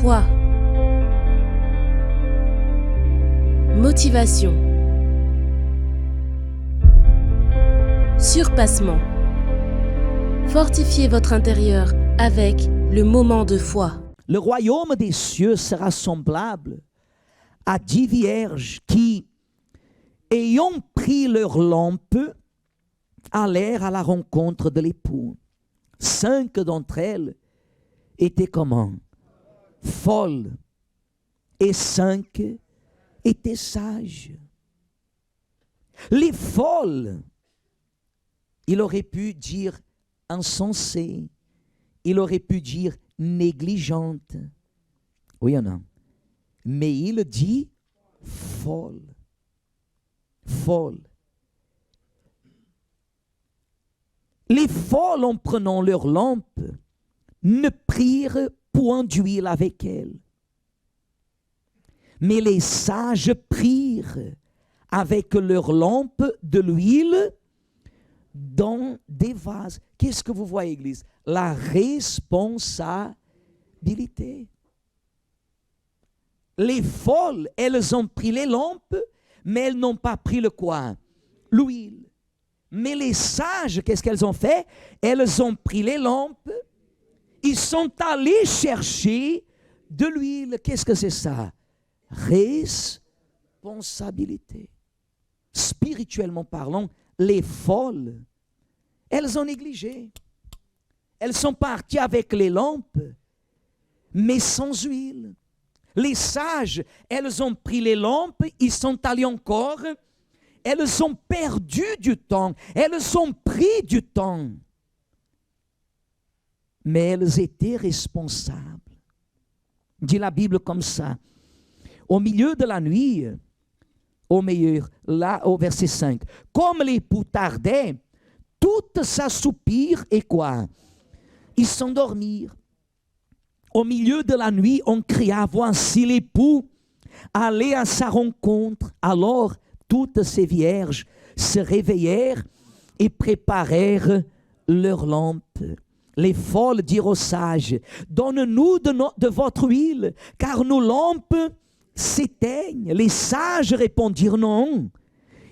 Foi. Motivation. Surpassement. Fortifiez votre intérieur avec le moment de foi. Le royaume des cieux sera semblable à 10 vierges qui, ayant pris leurs lampes, allèrent à la rencontre de l'époux. 5 d'entre elles étaient comment? Folles. Et 5 étaient sages. Les folles, il aurait pu dire insensées, il aurait pu dire négligentes. Oui ou non? Mais il dit folle. Folle. Les folles, en prenant leurs lampes, ne prirent point d'huile avec elles. Mais les sages prirent avec leurs lampes de l'huile dans des vases. Qu'est-ce que vous voyez, Église? La responsabilité. Les folles, elles ont pris les lampes, mais elles n'ont pas pris le quoi? L'huile. Mais les sages, qu'est-ce qu'elles ont fait? Elles ont pris les lampes, ils sont allés chercher de l'huile. Qu'est-ce que c'est ça? Responsabilité. Spirituellement parlant, les folles, elles ont négligé. Elles sont parties avec les lampes, mais sans huile. Les sages, elles ont pris les lampes, ils sont allés encore, elles ont perdu du temps, elles ont pris du temps. Mais elles étaient responsables. Dit la Bible comme ça. Au milieu de la nuit, là au verset 5, comme l'époux tardait, toutes s'assoupirent et quoi? Ils s'endormirent. Au milieu de la nuit, on cria, voici l'époux, allez à sa rencontre. Alors, toutes ces vierges se réveillèrent et préparèrent leurs lampes. Les folles dirent aux sages, donne-nous de votre huile, car nos lampes s'éteignent. Les sages répondirent non,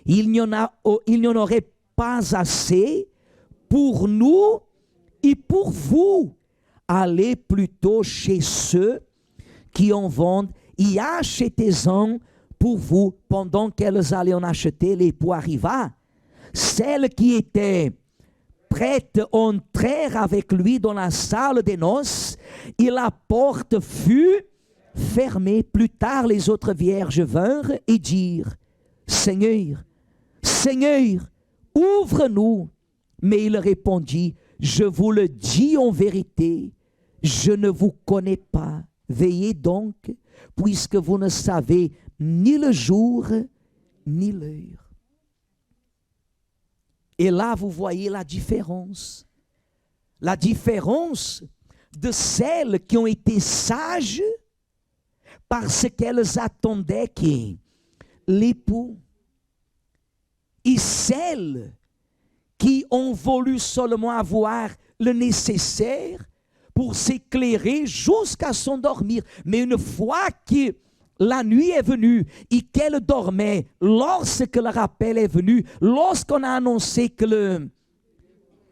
il n'y en aurait pas assez pour nous et pour vous. Allez plutôt chez ceux qui en vendent et achetez-en pour vous. Pendant qu'elles allaient en acheter, l'époux arriva. Celles qui étaient prêtes entrèrent avec lui dans la salle des noces et la porte fut fermée. Plus tard, les autres vierges vinrent et dirent, Seigneur, Seigneur, ouvre-nous. Mais il répondit, je vous le dis en vérité, je ne vous connais pas. Veillez donc, puisque vous ne savez ni le jour, ni l'heure. Et là, vous voyez la différence. La différence de celles qui ont été sages parce qu'elles attendaient qui? L'époux. Et celles qui ont voulu seulement avoir le nécessaire pour s'éclairer jusqu'à s'endormir. Mais une fois que la nuit est venue et qu'elle dormait, lorsque le rappel est venu, lorsqu'on a annoncé que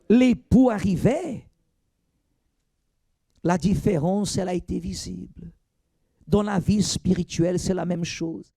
l'époux arrivait, la différence, elle a été visible. Dans la vie spirituelle, c'est la même chose.